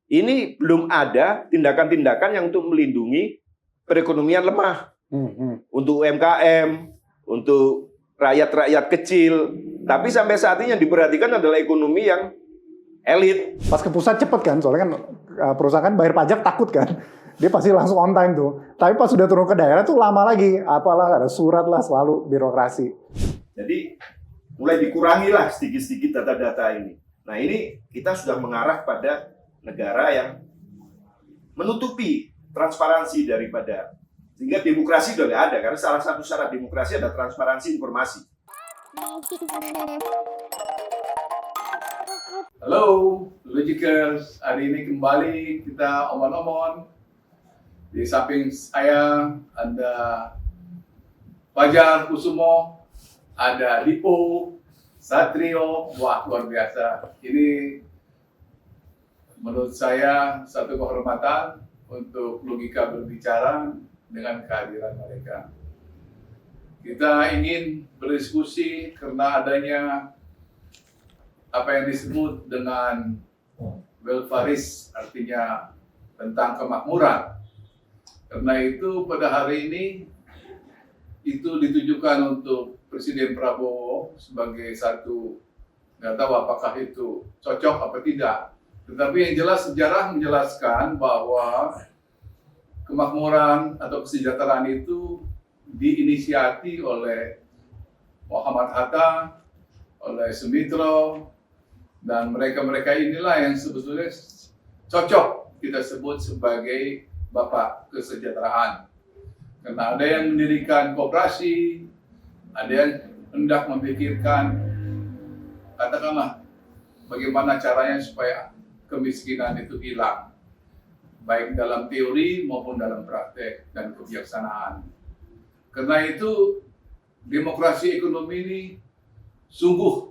ini belum ada tindakan-tindakan yang untuk melindungi perekonomian lemah. Untuk UMKM, untuk rakyat-rakyat kecil. Tapi sampai saat ini yang diperhatikan adalah ekonomi yang elit. Pas ke pusat cepet kan, soalnya kan perusahaan bayar pajak takut kan. Dia pasti langsung on time tuh. Tapi pas sudah turun ke daerah tuh lama lagi. Apalah, ada surat lah, selalu birokrasi. Jadi mulai dikurangi lah sedikit-sedikit data-data ini. Nah ini kita sudah mengarah pada negara yang menutupi transparansi daripada, sehingga demokrasi sudah nggak ada, karena salah satu syarat demokrasi ada transparansi informasi. Halo, Logikers. Hari ini kembali kita omon-omon. Di samping saya ada Fajar Kusumo, ada Lipo, Satrio. Wah, luar biasa. Ini menurut saya satu kehormatan untuk Logika berbicara dengan kehadiran mereka. Kita ingin berdiskusi karena adanya apa yang disebut dengan welfaris, artinya tentang kemakmuran. Karena itu pada hari ini itu ditujukan untuk Presiden Prabowo sebagai satu, nggak tahu apakah itu cocok apa tidak. Tetapi yang jelas sejarah menjelaskan bahwa kemakmuran atau kesejahteraan itu diinisiasi oleh Muhammad Hatta, oleh Sumitro, dan mereka-mereka inilah yang sebetulnya cocok kita sebut sebagai bapak kesejahteraan. Karena ada yang mendirikan koperasi, ada yang hendak memikirkan, katakanlah, bagaimana caranya supaya kemiskinan itu hilang, baik dalam teori maupun dalam praktek dan kebijaksanaan. Karena itu, demokrasi ekonomi ini sungguh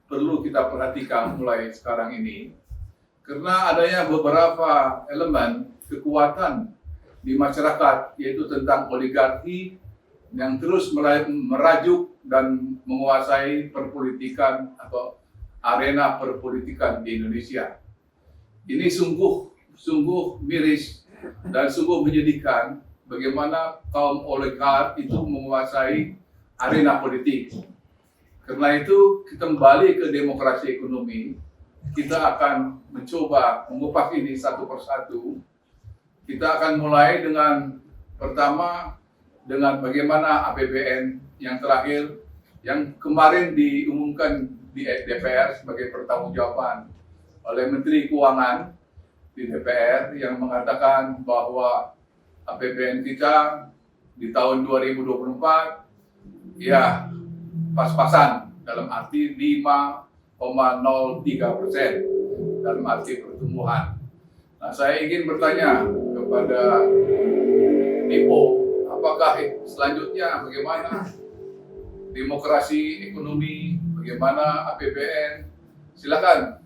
perlu kita perhatikan mulai sekarang ini, karena adanya beberapa elemen kekuatan di masyarakat, yaitu tentang oligarki yang terus merajuk dan menguasai perpolitikan atau arena perpolitikan di Indonesia. Ini sungguh miris dan sungguh menyedihkan bagaimana kaum oligark itu menguasai arena politik. Karena itu kita kembali ke demokrasi ekonomi, kita akan mencoba mengupas ini satu persatu. Kita akan mulai dengan pertama dengan bagaimana APBN yang terakhir yang kemarin diumumkan di DPR sebagai pertanggungjawaban oleh Menteri Keuangan di DPR yang mengatakan bahwa APBN kita di tahun 2024 ya pas-pasan, dalam arti 5,03% dalam arti pertumbuhan. Nah, saya ingin bertanya kepada Lipo, apakah selanjutnya bagaimana demokrasi ekonomi, bagaimana APBN? Silakan,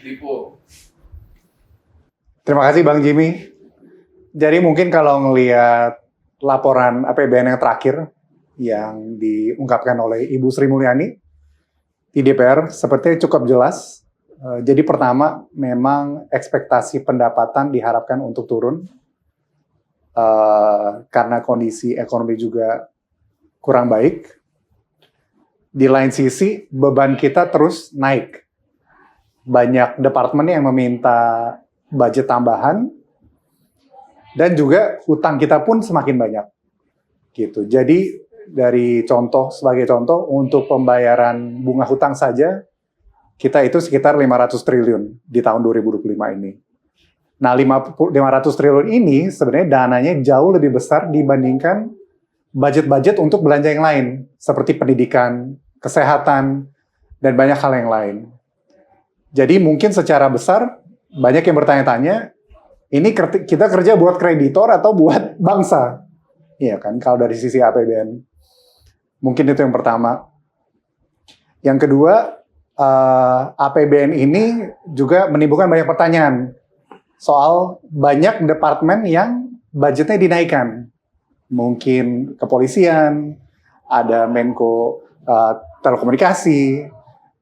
Lipo. Terima kasih Bang Jimmy. Jadi mungkin kalau ngelihat laporan APBN yang terakhir yang diungkapkan oleh Ibu Sri Mulyani di DPR, sepertinya cukup jelas. Jadi pertama, memang ekspektasi pendapatan diharapkan untuk turun karena kondisi ekonomi juga kurang baik. Di lain sisi, beban kita terus naik. Banyak departemen yang meminta budget tambahan, dan juga hutang kita pun semakin banyak. Gitu. Jadi sebagai contoh, untuk pembayaran bunga hutang saja, kita itu sekitar 500 triliun di tahun 2025 ini. Nah, 500 triliun ini sebenarnya dananya jauh lebih besar dibandingkan budget-budget untuk belanja yang lain, seperti pendidikan, kesehatan, dan banyak hal yang lain. Jadi mungkin secara besar, banyak yang bertanya-tanya, ini kita kerja buat kreditor atau buat bangsa? Iya kan, kalau dari sisi APBN. Mungkin itu yang pertama. Yang kedua, APBN ini juga menimbulkan banyak pertanyaan soal banyak departemen yang budgetnya dinaikkan. Mungkin kepolisian, ada Menko telekomunikasi,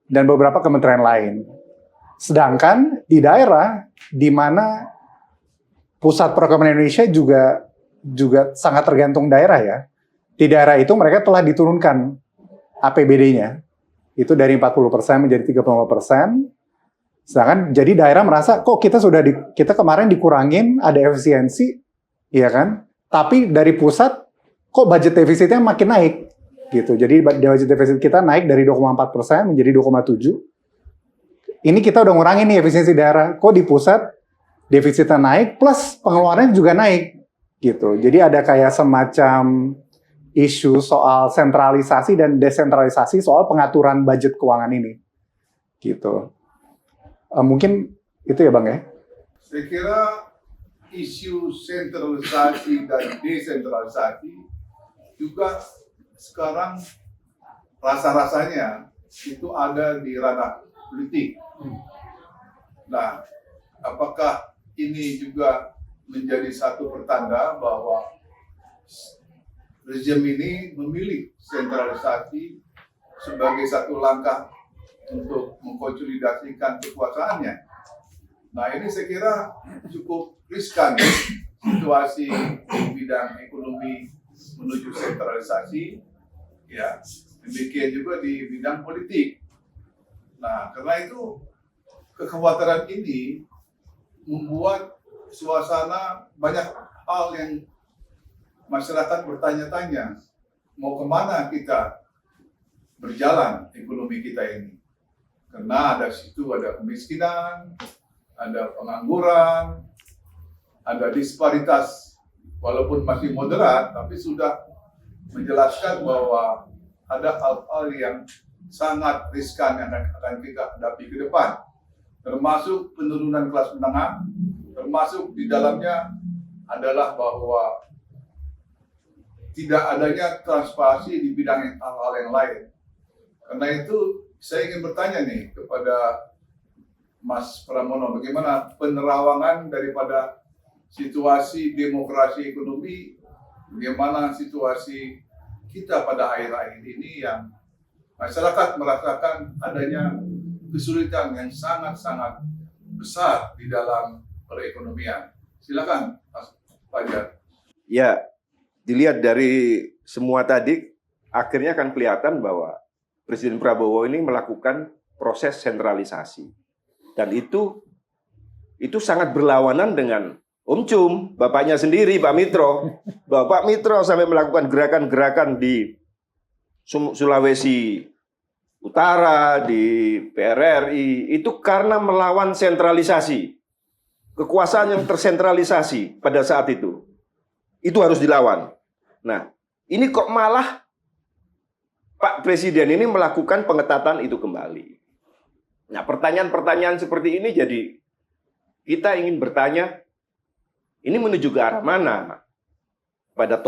dan beberapa kementerian lain. Sedangkan di daerah di mana pusat perekonomian Indonesia juga sangat tergantung daerah ya. Di daerah itu mereka telah diturunkan APBD-nya. Itu dari 40% menjadi 35%. Sedangkan jadi daerah merasa kok kita kemarin dikurangin, ada efisiensi, ya kan? Tapi dari pusat kok budget defisitnya makin naik gitu. Jadi budget defisit kita naik dari 2,4% menjadi 2,7%. Ini kita udah ngurangin nih efisiensi daerah. Kok di pusat defisitnya naik plus pengeluarannya juga naik gitu. Jadi ada kayak semacam isu soal sentralisasi dan desentralisasi soal pengaturan budget keuangan ini. Gitu. Mungkin itu ya Bang ya? Saya kira isu sentralisasi dan desentralisasi juga sekarang rasa-rasanya itu ada di ranah politik. Nah, apakah ini juga menjadi satu pertanda bahwa rezim ini memilih sentralisasi sebagai satu langkah untuk mengkonsolidasikan kekuasaannya? Nah, ini saya kira cukup riskan situasi di bidang ekonomi menuju sentralisasi, ya. Demikian juga di bidang politik. Nah, karena itu kekhawatiran ini membuat suasana banyak hal yang masyarakat bertanya-tanya, mau kemana kita berjalan ekonomi kita ini? Karena ada kemiskinan, ada pengangguran, ada disparitas, walaupun masih moderat, tapi sudah menjelaskan bahwa ada hal-hal yang sangat riskan yang akan kita hadapi ke depan, termasuk penurunan kelas menengah, termasuk di dalamnya adalah bahwa tidak adanya transparansi di bidang hal-hal yang lain. Karena itu saya ingin bertanya nih kepada Mas Pramono, bagaimana penerawangan daripada situasi demokrasi ekonomi, bagaimana situasi kita pada akhir-akhir ini yang masyarakat merasakan adanya kesulitan yang sangat-sangat besar di dalam perekonomian. Silakan, Mas Fajar. Ya, dilihat dari semua tadi, akhirnya akan kelihatan bahwa Presiden Prabowo ini melakukan proses sentralisasi. Dan itu sangat berlawanan dengan Om Cum, bapaknya sendiri, Pak Mitro. Bapak Mitro sampai melakukan gerakan-gerakan di Sulawesi Utara, di PRRI, itu karena melawan sentralisasi. Kekuasaan yang tersentralisasi pada saat itu. Itu harus dilawan. Nah, ini kok malah Pak Presiden ini melakukan pengetatan itu kembali. Nah, pertanyaan-pertanyaan seperti ini jadi kita ingin bertanya, ini menuju ke arah mana? Pada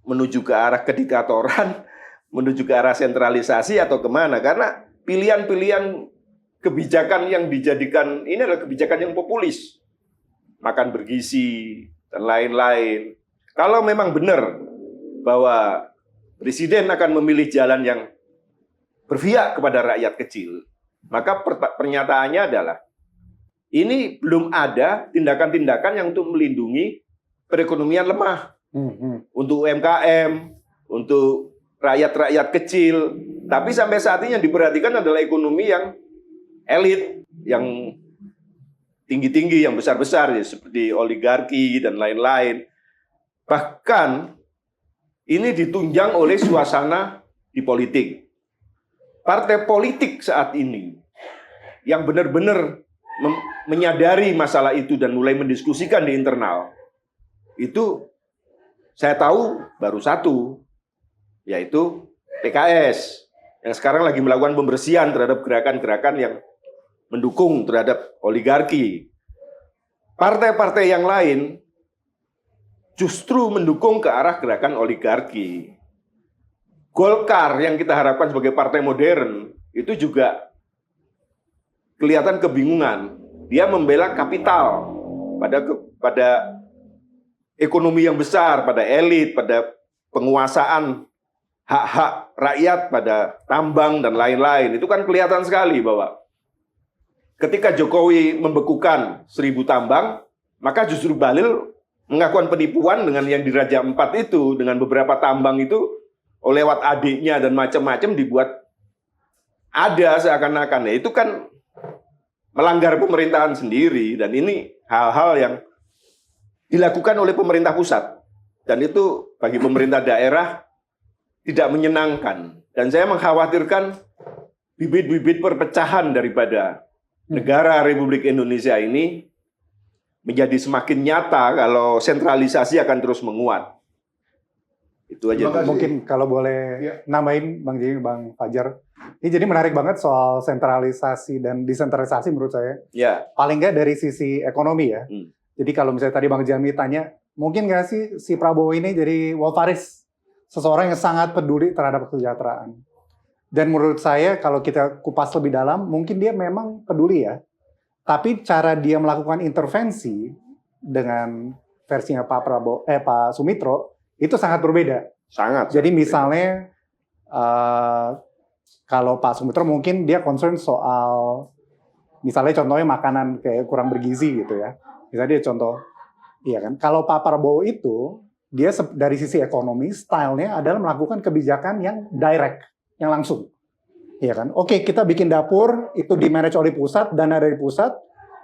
menuju ke arah kediktatoran, menuju ke arah sentralisasi atau kemana? Karena pilihan-pilihan kebijakan yang dijadikan ini adalah kebijakan yang populis. Makan bergizi, dan lain-lain. Kalau memang benar bahwa Presiden akan memilih jalan yang berpihak kepada rakyat kecil, maka pernyataannya adalah ini belum ada tindakan-tindakan yang untuk melindungi perekonomian lemah, untuk UMKM, untuk rakyat-rakyat kecil. Tapi sampai saat ini yang diperhatikan adalah ekonomi yang elit, yang tinggi-tinggi, yang besar-besar, ya, seperti oligarki dan lain-lain. Bahkan ini ditunjang oleh suasana di politik. Partai politik saat ini yang benar-benar menyadari masalah itu dan mulai mendiskusikan di internal, itu saya tahu baru satu, yaitu PKS, yang sekarang lagi melakukan pembersihan terhadap gerakan-gerakan yang mendukung terhadap oligarki. Partai-partai yang lain justru mendukung ke arah gerakan oligarki. Golkar yang kita harapkan sebagai partai modern itu juga kelihatan kebingungan. Dia membela kapital pada ekonomi yang besar, pada elit, pada penguasaan hak-hak rakyat, pada tambang dan lain-lain. Itu kan kelihatan sekali bahwa ketika Jokowi membekukan 1.000 tambang, maka justru Bahlil mengakukan penipuan dengan yang di Raja Ampat itu, dengan beberapa tambang itu lewat adiknya dan macam-macam dibuat ada seakan-akan. Ya, itu kan melanggar pemerintahan sendiri, dan ini hal-hal yang dilakukan oleh pemerintah pusat, dan itu bagi pemerintah daerah tidak menyenangkan, dan saya mengkhawatirkan bibit-bibit perpecahan daripada negara Republik Indonesia ini menjadi semakin nyata kalau sentralisasi akan terus menguat. Itu aja. Terima kasih. Mungkin kalau boleh Ya. nambahin Bang Jimmy, Bang Fajar. Ini jadi menarik banget soal sentralisasi dan desentralisasi menurut saya. Ya. Paling nggak dari sisi ekonomi ya. Jadi kalau misalnya tadi Bang Jami tanya, mungkin nggak sih si Prabowo ini jadi Wolf-Paris, seseorang yang sangat peduli terhadap kesejahteraan. Dan menurut saya kalau kita kupas lebih dalam, mungkin dia memang peduli ya. Tapi cara dia melakukan intervensi dengan versinya Pak Sumitro itu sangat berbeda. Sangat. Jadi misalnya kalau Pak Sumitro mungkin dia concern soal misalnya contohnya makanan kayak kurang bergizi gitu ya. Misalnya dia contoh, iya kan? Kalau Pak Prabowo itu dia dari sisi ekonomi stylenya adalah melakukan kebijakan yang direct, yang langsung. Iya kan? Oke, kita bikin dapur itu di-manage oleh pusat, dana dari pusat,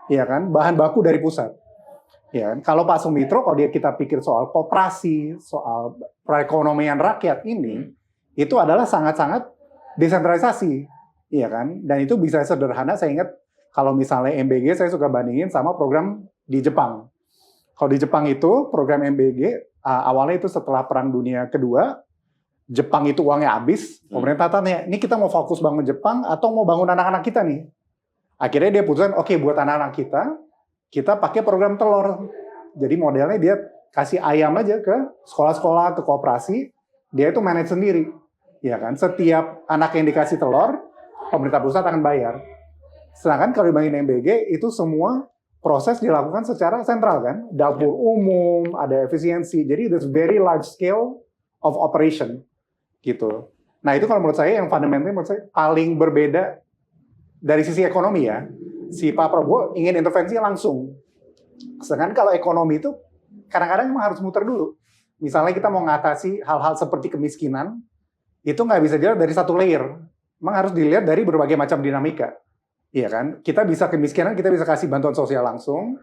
iya kan? Bahan baku dari pusat. Ya kan? Kalau Pak Sumitro, kalau kita pikir soal koperasi, soal perekonomian rakyat ini, itu adalah sangat-sangat desentralisasi, iya kan? Dan itu bisa sederhana. Saya ingat kalau misalnya MBG, saya suka bandingin sama program di Jepang. Kalau di Jepang itu program MBG awalnya itu setelah Perang Dunia Kedua, Jepang itu uangnya habis, pemerintah tanya, ini kita mau fokus bangun Jepang atau mau bangun anak-anak kita nih? Akhirnya dia putuskan, oke, buat anak-anak kita pakai program telur. Jadi modelnya dia kasih ayam aja ke sekolah-sekolah, ke koperasi, dia itu manage sendiri. Ya kan? Setiap anak yang dikasih telur, pemerintah pusat akan bayar. Sedangkan kalau dibandingin MBG, itu semua proses dilakukan secara sentral kan? Dapur umum, ada efisiensi. Jadi there's very large scale of operation. Gitu. Nah itu kalau menurut saya yang fundamental menurut saya paling berbeda dari sisi ekonomi ya. Si Pak Prabowo ingin intervensi langsung. Sedangkan kalau ekonomi itu kadang-kadang memang harus muter dulu. Misalnya kita mau mengatasi hal-hal seperti kemiskinan, itu nggak bisa dilihat dari satu layer. Memang harus dilihat dari berbagai macam dinamika. Iya kan? Kita bisa kemiskinan, kita bisa kasih bantuan sosial langsung,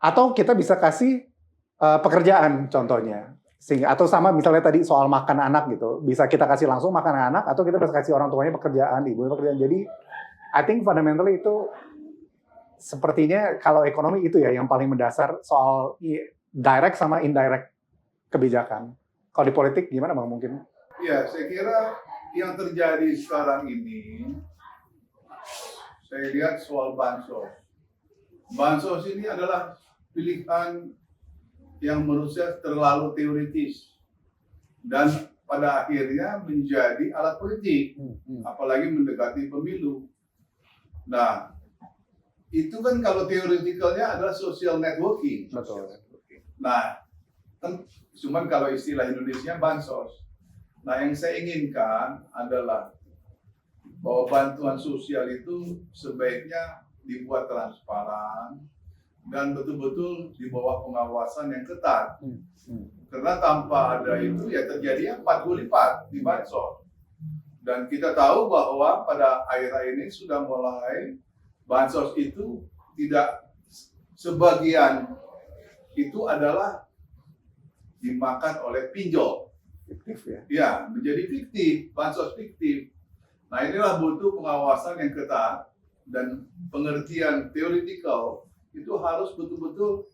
atau kita bisa kasih pekerjaan contohnya. Sehingga, atau sama misalnya tadi soal makan anak gitu, bisa kita kasih langsung makan anak, atau kita bisa kasih orang tuanya pekerjaan, ibunya pekerjaan. Jadi, I think fundamentally itu sepertinya kalau ekonomi itu ya yang paling mendasar soal direct sama indirect kebijakan. Kalau di politik gimana Bang mungkin? Ya, saya kira yang terjadi sekarang ini, saya lihat soal bansos. Bansos ini adalah pilihan yang menurut saya terlalu teoritis dan pada akhirnya menjadi alat politik, apalagi mendekati pemilu. Nah, itu kan kalau teoretikalnya adalah social networking. Betul. Nah, kan cuman kalau istilah Indonesia bansos. Nah, yang saya inginkan adalah bahwa bantuan sosial itu sebaiknya dibuat transparan dan betul-betul di bawah pengawasan yang ketat. Karena tanpa ada itu ya terjadi 40 lipat di bansos. Dan kita tahu bahwa pada akhir-akhir ini sudah mulai bansos itu tidak sebagian itu adalah dimakan oleh pinjol. Fiktif ya. Ya, menjadi fiktif, bansos fiktif. Nah, inilah butuh pengawasan yang ketat dan pengertian teoretikal itu harus betul-betul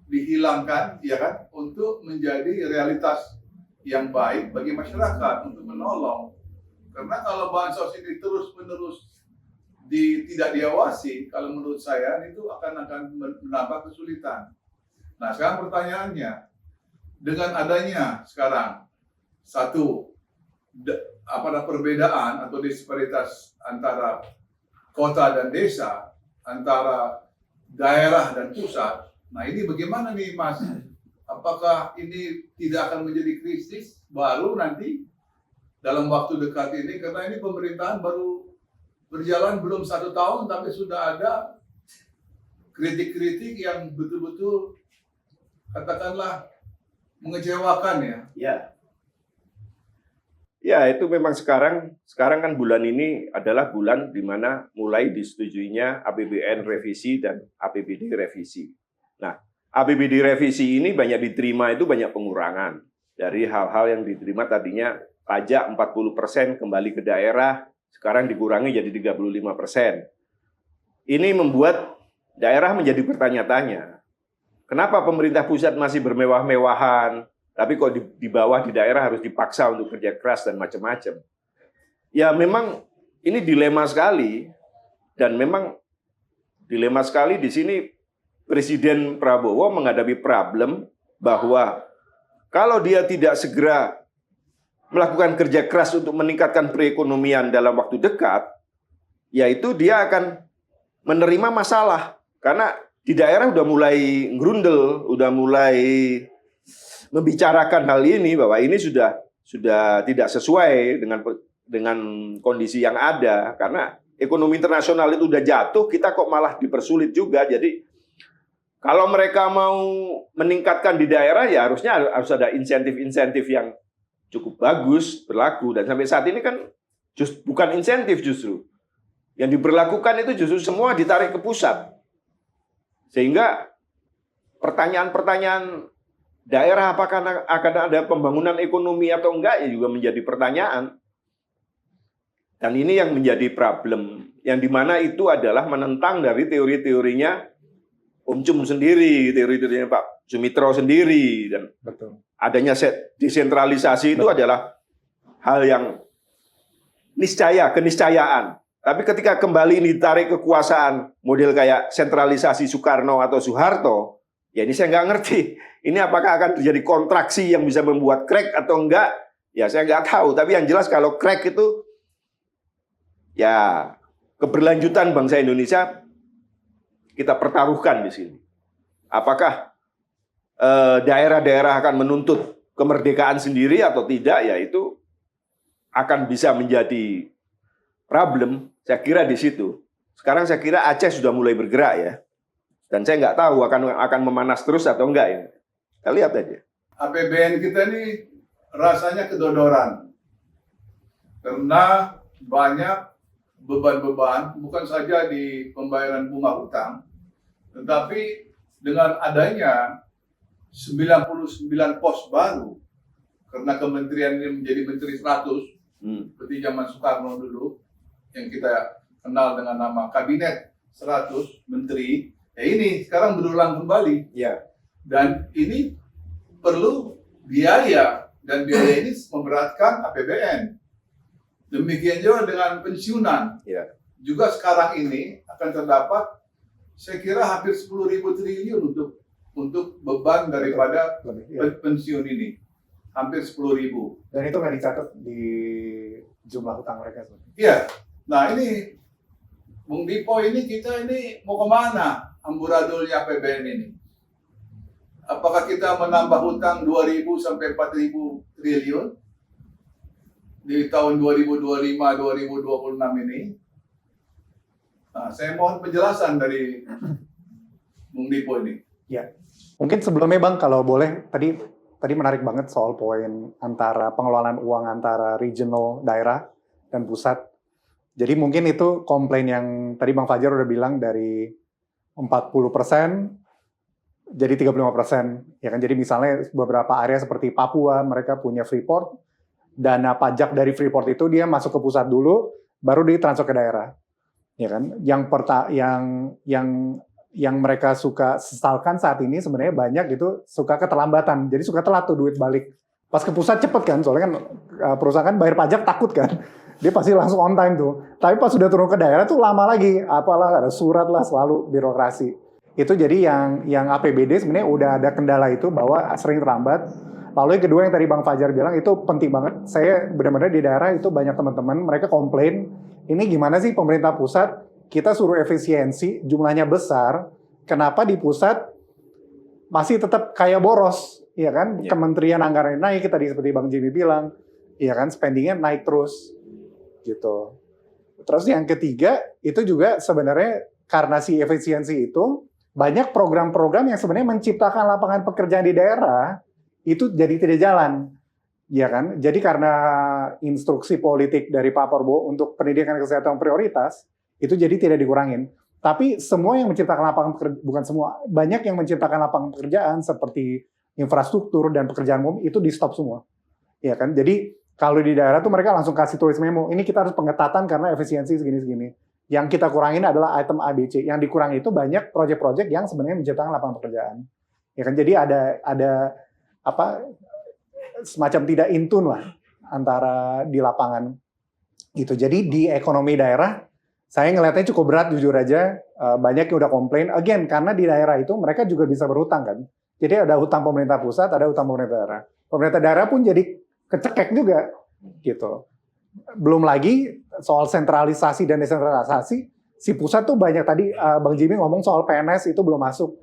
dihilangkan, ya kan, untuk menjadi realitas yang baik bagi masyarakat untuk menolong. Karena kalau bansos ini terus-menerus tidak diawasi, kalau menurut saya itu akan menambah kesulitan. Nah, sekarang pertanyaannya, dengan adanya sekarang satu perbedaan atau disparitas antara kota dan desa, antara daerah dan pusat. Nah, ini bagaimana nih, Mas? Apakah ini tidak akan menjadi krisis baru nanti dalam waktu dekat ini? Karena ini pemerintahan baru berjalan belum 1 tahun, tapi sudah ada kritik-kritik yang betul-betul katakanlah mengecewakan ya. Ya. Ya, itu memang sekarang kan bulan ini adalah bulan di mana mulai disetujuinya APBN revisi dan APBD revisi. Nah, APBD revisi ini banyak diterima itu banyak pengurangan. Dari hal-hal yang diterima tadinya pajak 40% kembali ke daerah, sekarang dikurangi jadi 35%. Ini membuat daerah menjadi bertanya-tanya. Kenapa pemerintah pusat masih bermewah-mewahan, tapi kok di bawah di daerah harus dipaksa untuk kerja keras dan macam-macam. Ya memang ini dilema sekali, dan memang dilema sekali di sini Presiden Prabowo menghadapi problem bahwa kalau dia tidak segera melakukan kerja keras untuk meningkatkan perekonomian dalam waktu dekat, yaitu dia akan menerima masalah. Karena di daerah udah mulai ngerundel, udah mulai membicarakan hal ini bahwa ini sudah tidak sesuai dengan kondisi yang ada, karena ekonomi internasional itu udah jatuh, kita kok malah dipersulit juga. Jadi kalau mereka mau meningkatkan di daerah ya harusnya harus ada insentif-insentif yang cukup bagus berlaku, dan sampai saat ini kan bukan insentif, justru yang diberlakukan itu justru semua ditarik ke pusat, sehingga pertanyaan-pertanyaan daerah apakah akan ada pembangunan ekonomi atau enggak ya juga menjadi pertanyaan. Dan ini yang menjadi problem, yang dimana itu adalah menentang dari teori-teorinya Om Cum sendiri, teori-teorinya Pak Sumitro sendiri, dan Betul. adanya desentralisasi itu adalah hal yang keniscayaan. Tapi ketika kembali ini ditarik kekuasaan model kayak sentralisasi Soekarno atau Soeharto, ya ini saya nggak ngerti. Ini apakah akan terjadi kontraksi yang bisa membuat crack atau enggak? Ya saya nggak tahu. Tapi yang jelas kalau crack itu, ya keberlanjutan bangsa Indonesia kita pertaruhkan di sini. Apakah daerah-daerah akan menuntut kemerdekaan sendiri atau tidak? Ya itu akan bisa menjadi problem. Saya kira di situ. Sekarang saya kira Aceh sudah mulai bergerak ya. Dan saya nggak tahu akan memanas terus atau enggak ya. Kita lihat aja. APBN kita ini rasanya kedodoran. Karena banyak beban-beban, bukan saja di pembayaran bunga hutang, tetapi dengan adanya 99 pos baru, karena kementerian ini menjadi menteri 100, seperti zaman Soekarno dulu, yang kita kenal dengan nama kabinet 100 menteri, ya ini sekarang berulang kembali. Ya. Dan ini perlu biaya, dan biaya ini memberatkan APBN. Demikian juga dengan pensiunan. Ya. Juga sekarang ini akan terdapat, saya kira hampir 10.000 triliun untuk beban daripada pensiun ini. Hampir 10.000. Dan itu nggak dicatat di jumlah hutang mereka. Iya. Nah ini, Bung Dipo ini kita ini mau kemana amburadulnya APBN ini? Apakah kita menambah hutang 2.000 sampai 4.000 triliun di tahun 2025-2026 ini? Nah, saya mohon penjelasan dari Bung Dipo ini. Ya, mungkin sebelumnya Bang, kalau boleh, tadi menarik banget soal poin antara pengelolaan uang antara regional daerah dan pusat. Jadi mungkin itu komplain yang tadi Bang Fajar udah bilang dari 40% jadi 35%. Ya kan, jadi misalnya beberapa area seperti Papua, mereka punya Freeport, dana pajak dari Freeport itu dia masuk ke pusat dulu, baru ditransfer ke daerah. Ya kan, yang mereka suka sesalkan saat ini sebenarnya banyak itu suka keterlambatan. Jadi suka telat tuh duit balik. Pas ke pusat cepet kan, soalnya kan perusahaan bayar pajak takut kan. Dia pasti langsung on time tuh. Tapi pas sudah turun ke daerah tuh lama lagi. Apalah, ada surat lah, selalu birokrasi. Itu jadi yang APBD sebenarnya udah ada kendala itu bahwa sering terlambat. Lalu yang kedua yang tadi Bang Fajar bilang itu penting banget. Saya benar-benar di daerah itu banyak teman-teman mereka komplain, ini gimana sih pemerintah pusat kita suruh efisiensi jumlahnya besar, kenapa di pusat masih tetap kayak boros, ya kan? Ya. Kementerian anggaran naik tadi seperti Bang Jimmy bilang, ya kan, spendingnya naik terus, gitu. Terus yang ketiga itu juga sebenarnya karena si efisiensi itu banyak program-program yang sebenarnya menciptakan lapangan pekerjaan di daerah itu jadi tidak jalan, ya kan? Jadi karena instruksi politik dari Pak Prabowo untuk pendidikan kesehatan prioritas itu jadi tidak dikurangin. Tapi semua yang menciptakan lapangan pekerjaan, bukan semua, banyak yang menciptakan lapangan pekerjaan seperti infrastruktur dan pekerjaan umum itu di stop semua, ya kan? Jadi kalau di daerah tuh mereka langsung kasih tulis memo, ini kita harus pengetatan karena efisiensi segini-segini. Yang kita kurangin adalah item A, B, C. Yang dikurangi itu banyak proyek-proyek yang sebenarnya menciptakan lapangan pekerjaan. Ya kan, jadi ada apa semacam tidak intun lah antara di lapangan itu. Jadi di ekonomi daerah, saya ngelihatnya cukup berat jujur aja. Banyak yang udah komplain. Again, karena di daerah itu mereka juga bisa berhutang kan. Jadi ada hutang pemerintah pusat, ada hutang pemerintah daerah. Pemerintah daerah pun jadi kecekek juga gitu. Belum lagi soal sentralisasi dan desentralisasi, si pusat tuh banyak tadi Bang Jimmy ngomong soal PNS itu belum masuk.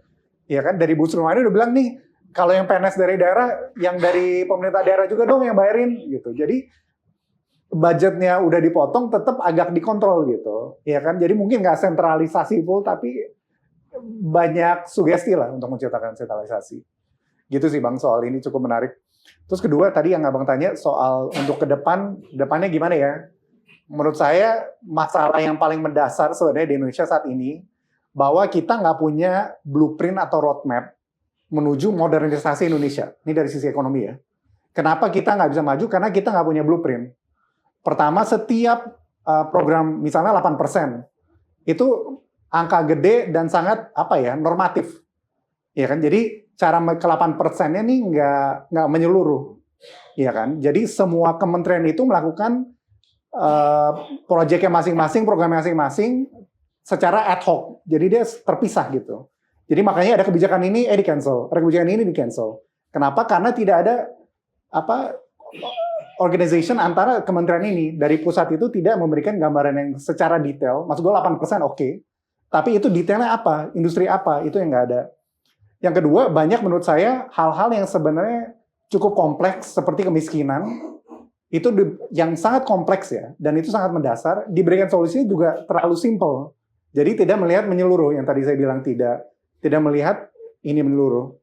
Ya kan dari Bu Sri Mulyani udah bilang nih, kalau yang PNS dari daerah, yang dari pemerintah daerah juga dong yang bayarin gitu. Jadi budgetnya udah dipotong tetap agak dikontrol gitu. Ya kan? Jadi mungkin nggak sentralisasi full tapi banyak sugesti lah untuk menciptakan sentralisasi. Gitu sih Bang, soal ini cukup menarik. Terus kedua tadi yang Abang tanya soal untuk depannya gimana ya? Menurut saya masalah yang paling mendasar sebenarnya di Indonesia saat ini bahwa kita nggak punya blueprint atau roadmap menuju modernisasi Indonesia. Ini dari sisi ekonomi ya. Kenapa kita nggak bisa maju? Karena kita nggak punya blueprint. Pertama, setiap program misalnya 8%, itu angka gede dan sangat normatif. Ya kan? Jadi cara ke 8%-nya nih nggak menyeluruh, ya kan? Jadi semua kementerian itu melakukan proyeknya masing-masing, programnya masing-masing secara ad hoc. Jadi dia terpisah gitu. Jadi makanya ada kebijakan ini di cancel, ada kebijakan ini di cancel. Kenapa? Karena tidak ada organization antara kementerian ini. Dari pusat itu tidak memberikan gambaran yang secara detail. Maksud gue 8% oke. Tapi itu detailnya apa? Industri apa? Itu yang nggak ada. Yang kedua, banyak menurut saya hal-hal yang sebenarnya cukup kompleks seperti kemiskinan. Itu yang sangat kompleks ya. Dan itu sangat mendasar. Diberikan solusinya juga terlalu simple. Jadi tidak melihat menyeluruh. Yang tadi saya bilang tidak melihat ini menyeluruh.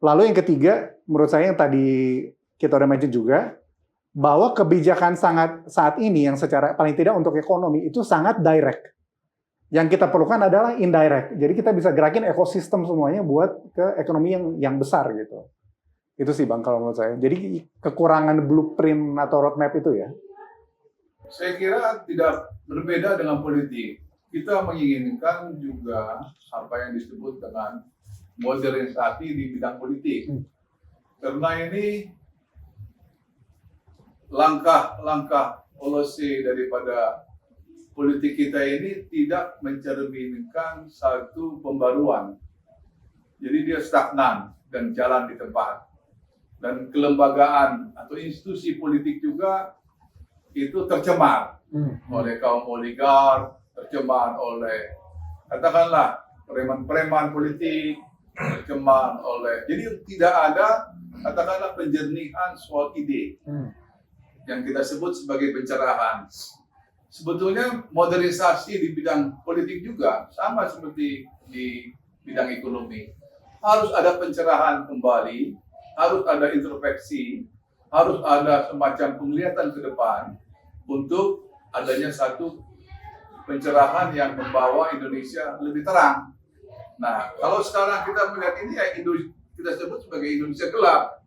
Lalu yang ketiga, menurut saya yang tadi kita udah mention juga, bahwa kebijakan saat ini yang secara paling tidak untuk ekonomi itu sangat direct. Yang kita perlukan adalah indirect. Jadi kita bisa gerakin ekosistem semuanya buat ke ekonomi yang besar gitu. Itu sih Bang kalau menurut saya. Jadi kekurangan blueprint atau roadmap itu ya. Saya kira tidak berbeda dengan politik. Kita menginginkan juga apa yang disebut dengan modernisasi di bidang politik. Karena ini langkah-langkah policy daripada politik kita ini tidak mencerminkan satu pembaruan. Jadi dia stagnan dan jalan di tempat. Dan kelembagaan atau institusi politik juga itu tercemar oleh kaum oligar, tercemar oleh katakanlah preman-preman politik, tercemar oleh. Jadi tidak ada katakanlah penjernihan soal ide yang kita sebut sebagai pencerahan. Sebetulnya modernisasi di bidang politik juga sama seperti di bidang ekonomi. Harus ada pencerahan kembali, harus ada introspeksi, harus ada semacam penglihatan ke depan untuk adanya satu pencerahan yang membawa Indonesia lebih terang. Nah, kalau sekarang kita melihat ini ya kita sebut sebagai Indonesia gelap.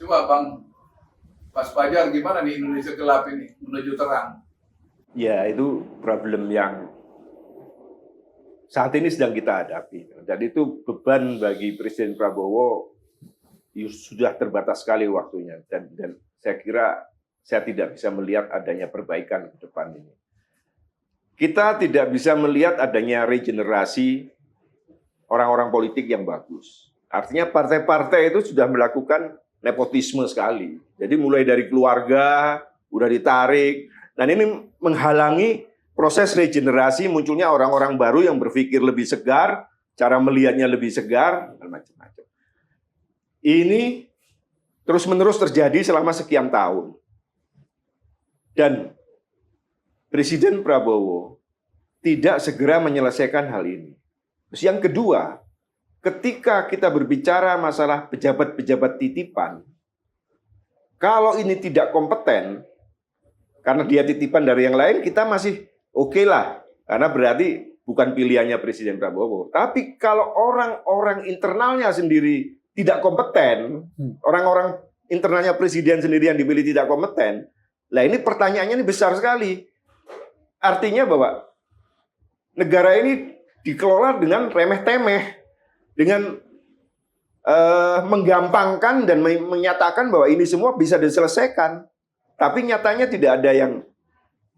Coba Bang Mas Fajar, gimana nih Indonesia gelap ini menuju terang? Ya, itu problem yang saat ini sedang kita hadapi. Dan itu beban bagi Presiden Prabowo sudah terbatas sekali waktunya. Dan saya kira saya tidak bisa melihat adanya perbaikan ke depan ini. Kita tidak bisa melihat adanya regenerasi orang-orang politik yang bagus. Artinya partai-partai itu sudah melakukan nepotisme sekali. Jadi mulai dari keluarga, udah ditarik. Dan ini menghalangi proses regenerasi munculnya orang-orang baru yang berpikir lebih segar, cara melihatnya lebih segar, dan macam-macam. Ini terus-menerus terjadi selama sekian tahun. Dan Presiden Prabowo tidak segera menyelesaikan hal ini. Terus yang kedua, ketika kita berbicara masalah pejabat-pejabat titipan, kalau ini tidak kompeten, karena dia titipan dari yang lain, kita masih oke lah. Karena berarti bukan pilihannya Presiden Prabowo. Tapi kalau orang-orang internalnya sendiri tidak kompeten, orang-orang internalnya Presiden sendiri yang dipilih tidak kompeten, lah ini pertanyaannya ini besar sekali. Artinya bahwa negara ini dikelola dengan remeh-temeh, dengan menggampangkan dan menyatakan bahwa ini semua bisa diselesaikan. Tapi nyatanya tidak ada yang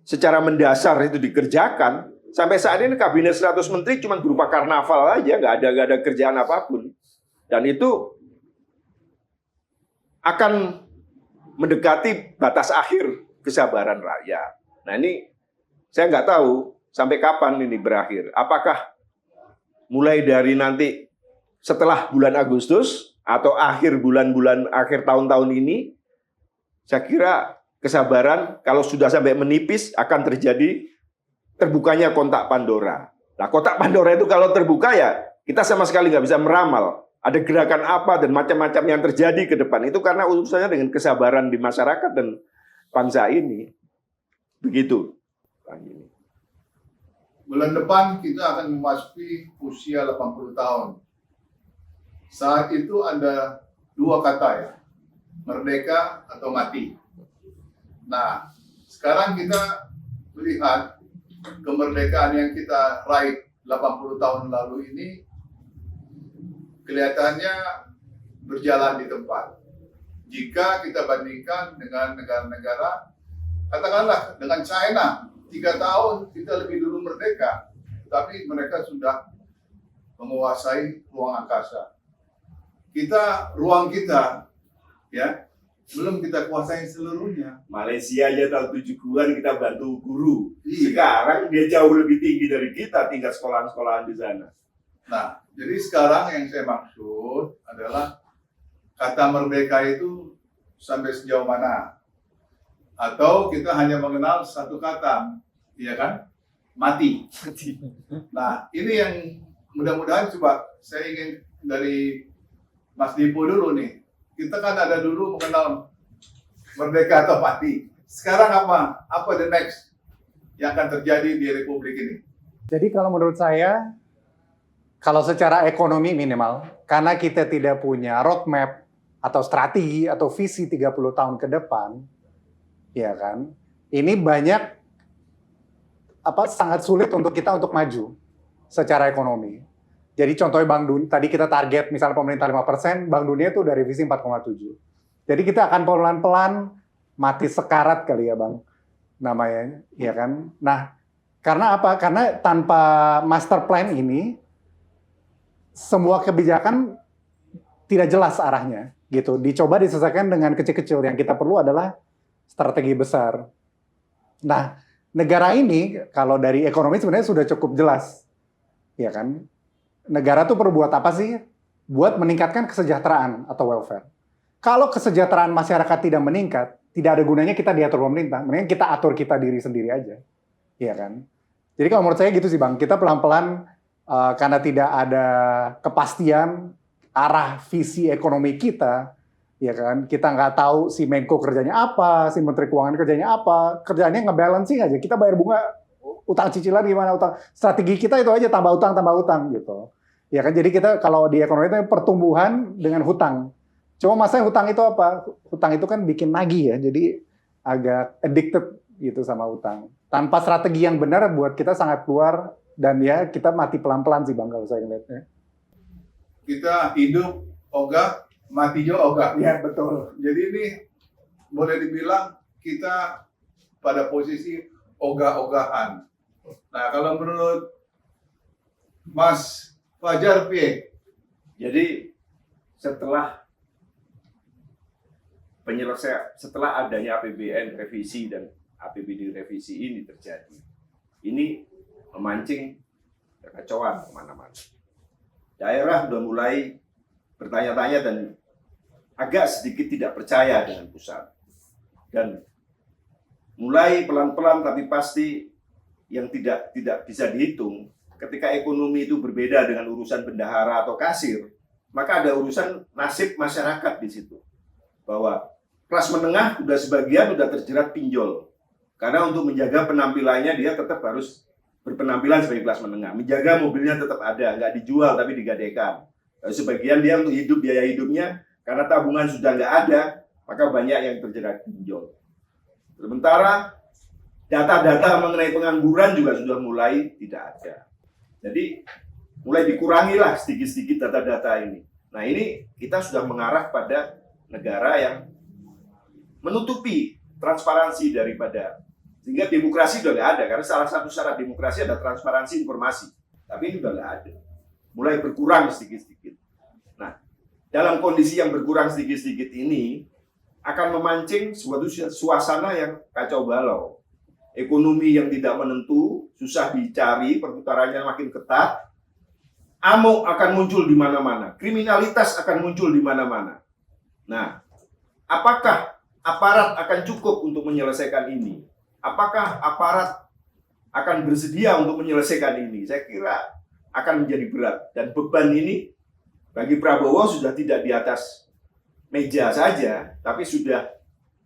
secara mendasar itu dikerjakan. Sampai saat ini kabinet 100 menteri cuma berupa karnaval aja, nggak ada kerjaan apapun. Dan itu akan mendekati batas akhir kesabaran rakyat. Nah ini saya nggak tahu sampai kapan ini berakhir. Apakah mulai dari nanti setelah bulan Agustus atau akhir bulan-bulan akhir tahun-tahun ini, saya kira kesabaran kalau sudah sampai menipis akan terjadi terbukanya kotak Pandora. Nah, kotak Pandora itu kalau terbuka ya kita sama sekali nggak bisa meramal ada gerakan apa dan macam-macam yang terjadi ke depan. Itu karena urusannya dengan kesabaran di masyarakat dan bangsa ini. Begitu. Bulan depan kita akan memasuki usia 80 tahun. Saat itu ada dua kata ya, merdeka atau mati. Nah, sekarang kita melihat kemerdekaan yang kita raih 80 tahun lalu ini kelihatannya berjalan di tempat. Jika kita bandingkan dengan negara-negara, katakanlah dengan China, 3 tahun kita lebih dulu merdeka, tapi mereka sudah menguasai ruang angkasa. Ruang kita, ya, belum kita kuasai seluruhnya. Malaysia aja tahun 70-an kita bantu guru. Iya. Sekarang dia jauh lebih tinggi dari kita tingkat sekolahan-sekolahan di sana. Nah, jadi sekarang yang saya maksud adalah kata merdeka itu sampai sejauh mana? Atau kita hanya mengenal satu kata, iya kan? Mati. Nah, ini yang mudah-mudahan coba saya ingin dari Mas Dipo dulu nih. Kita kan ada dulu mengenal merdeka atau mati. Sekarang apa? Apa the next yang akan terjadi di Republik ini? Jadi kalau menurut saya, kalau secara ekonomi minimal, karena kita tidak punya roadmap atau strategi atau visi 30 tahun ke depan, ya kan, ini banyak sangat sulit untuk kita untuk maju secara ekonomi. Jadi contohnya Bank Dunia, tadi kita target misalnya pemerintah 5%, Bank Dunia itu dari visi 4,7. Jadi kita akan pelan-pelan mati sekarat kali ya Bang, namanya, ya kan. Nah, karena apa? Karena tanpa master plan ini, semua kebijakan tidak jelas arahnya, gitu. Dicoba diselesaikan dengan kecil-kecil. Yang kita perlu adalah strategi besar. Nah, negara ini kalau dari ekonomi sebenarnya sudah cukup jelas, ya kan? Negara tuh perlu buat apa sih? Buat meningkatkan kesejahteraan atau welfare. Kalau kesejahteraan masyarakat tidak meningkat, tidak ada gunanya kita diatur pemerintah. Mendingan kita atur kita diri sendiri aja, ya kan? Jadi kalau menurut saya gitu sih Bang, kita pelan-pelan karena tidak ada kepastian arah visi ekonomi kita, ya kan? Kita nggak tahu si Menko kerjanya apa, si Menteri Keuangan kerjanya apa, kerjanya ngebalancing aja. Kita bayar bunga, utang cicilan gimana, utang. Strategi kita itu aja tambah utang gitu. Ya kan, jadi kita kalau di ekonomi itu pertumbuhan dengan hutang. Cuma masalahnya hutang itu apa? Hutang itu kan bikin nagih ya, jadi agak addicted gitu sama hutang. Tanpa strategi yang benar buat kita sangat keluar, dan ya kita mati pelan-pelan sih Bang kalau saya ngeliatnya. Kita hidup ogah, mati juga ogah. Ya betul. Jadi ini boleh dibilang kita pada posisi ogah-ogahan. Nah kalau menurut Mas Fajar P. Jadi setelah adanya APBN revisi dan APBD revisi ini terjadi, ini memancing kekacauan kemana-mana. Daerah sudah mulai bertanya-tanya dan agak sedikit tidak percaya dengan pusat. Dan mulai pelan-pelan tapi pasti yang tidak bisa dihitung. Ketika ekonomi itu berbeda dengan urusan bendahara atau kasir, maka ada urusan nasib masyarakat di situ. Bahwa kelas menengah sebagian udah terjerat pinjol. Karena untuk menjaga penampilannya dia tetap harus berpenampilan sebagai kelas menengah. Menjaga mobilnya tetap ada, nggak dijual tapi digadekan. Sebagian dia untuk hidup, biaya hidupnya karena tabungan sudah nggak ada, maka banyak yang terjerat pinjol. Sementara data-data mengenai pengangguran juga sudah mulai tidak ada. Jadi mulai dikurangilah sedikit-sedikit data-data ini. Nah ini kita sudah mengarah pada negara yang menutupi transparansi daripada, sehingga demokrasi sudah nggak ada, karena salah satu syarat demokrasi ada transparansi informasi. Tapi ini sudah nggak ada. Mulai berkurang sedikit-sedikit. Nah, dalam kondisi yang berkurang sedikit-sedikit ini akan memancing suatu suasana yang kacau balau. Ekonomi yang tidak menentu, susah dicari, perputarannya makin ketat, amok akan muncul di mana-mana, kriminalitas akan muncul di mana-mana. Nah, apakah aparat akan cukup untuk menyelesaikan ini? Apakah aparat akan bersedia untuk menyelesaikan ini? Saya kira akan menjadi berat. Dan beban ini bagi Prabowo sudah tidak di atas meja saja, tapi sudah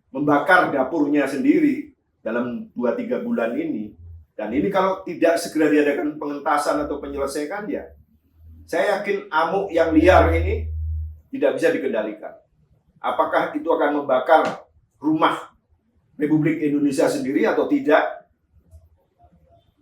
membakar dapurnya sendiri dalam 2-3 bulan ini. Dan ini kalau tidak segera diadakan pengentasan atau penyelesaian, ya saya yakin amuk yang liar ini tidak bisa dikendalikan. Apakah itu akan membakar rumah Republik Indonesia sendiri atau tidak?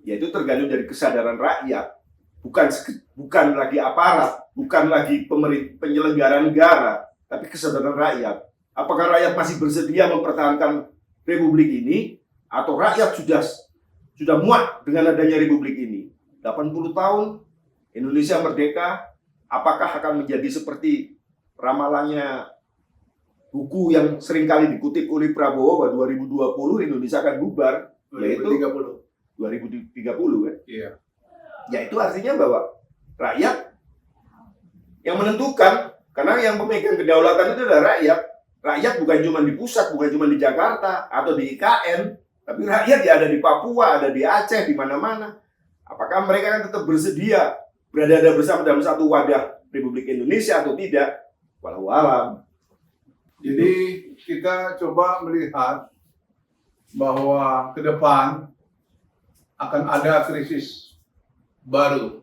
Ya itu tergantung dari kesadaran rakyat. Bukan lagi aparat, bukan lagi penyelenggara negara, tapi kesadaran rakyat. Apakah rakyat masih bersedia mempertahankan Republik ini, atau rakyat sudah muak dengan adanya Republik ini? 80 tahun Indonesia merdeka, apakah akan menjadi seperti ramalannya buku yang seringkali dikutip oleh Prabowo bahwa 2020 Indonesia akan bubar, yaitu 2030 kan? Iya. Ya itu artinya bahwa rakyat yang menentukan, karena yang pemegang kedaulatan itu adalah rakyat. Rakyat bukan cuma di pusat, bukan cuma di Jakarta atau di IKN, tapi rakyat ya ada di Papua, ada di Aceh, di mana-mana. Apakah mereka akan tetap bersedia berada bersama dalam satu wadah Republik Indonesia atau tidak? Walau alam. Jadi kita coba melihat bahwa ke depan akan ada krisis baru.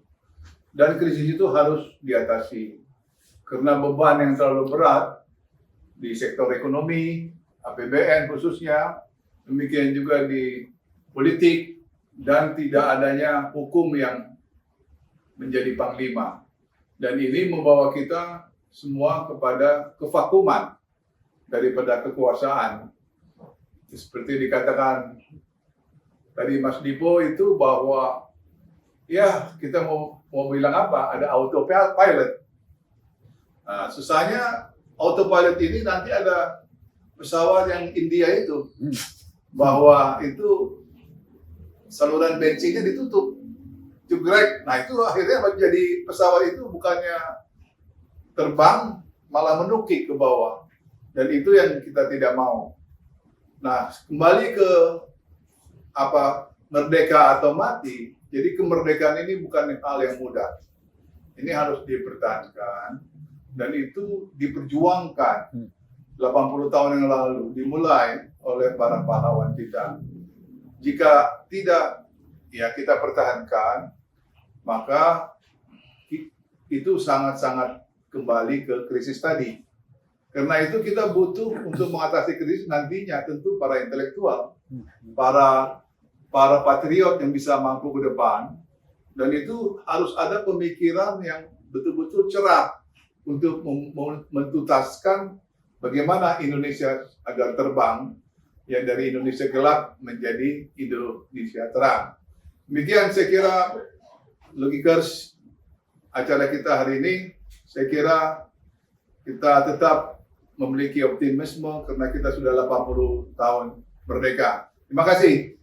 Dan krisis itu harus diatasi. Karena beban yang terlalu berat di sektor ekonomi, APBN khususnya, demikian juga di politik, dan tidak adanya hukum yang menjadi panglima. Dan ini membawa kita semua kepada kevakuman daripada kekuasaan. Seperti dikatakan tadi Mas Dipo itu bahwa ya kita mau bilang apa, ada autopilot. Nah, susahnya autopilot ini nanti ada pesawat yang India itu, bahwa itu saluran bensinnya ditutup, jegrek. Nah itu akhirnya menjadi pesawat itu bukannya terbang, malah menukik ke bawah. Dan itu yang kita tidak mau. Nah, kembali ke merdeka atau mati. Jadi kemerdekaan ini bukan hal yang mudah. Ini harus dipertahankan dan itu diperjuangkan 80 tahun yang lalu, dimulai oleh para pahlawan kita. Jika tidak ya kita pertahankan, maka itu sangat-sangat kembali ke krisis tadi. Karena itu kita butuh untuk mengatasi krisis nantinya tentu para intelektual, para patriot yang bisa mampu ke depan, dan itu harus ada pemikiran yang betul-betul cerah untuk mentuntaskan bagaimana Indonesia agar terbang, yang dari Indonesia gelap menjadi Indonesia terang. Demikian saya kira Logikers acara kita hari ini. Saya kira kita tetap memiliki optimisme karena kita sudah 80 tahun merdeka. Terima kasih.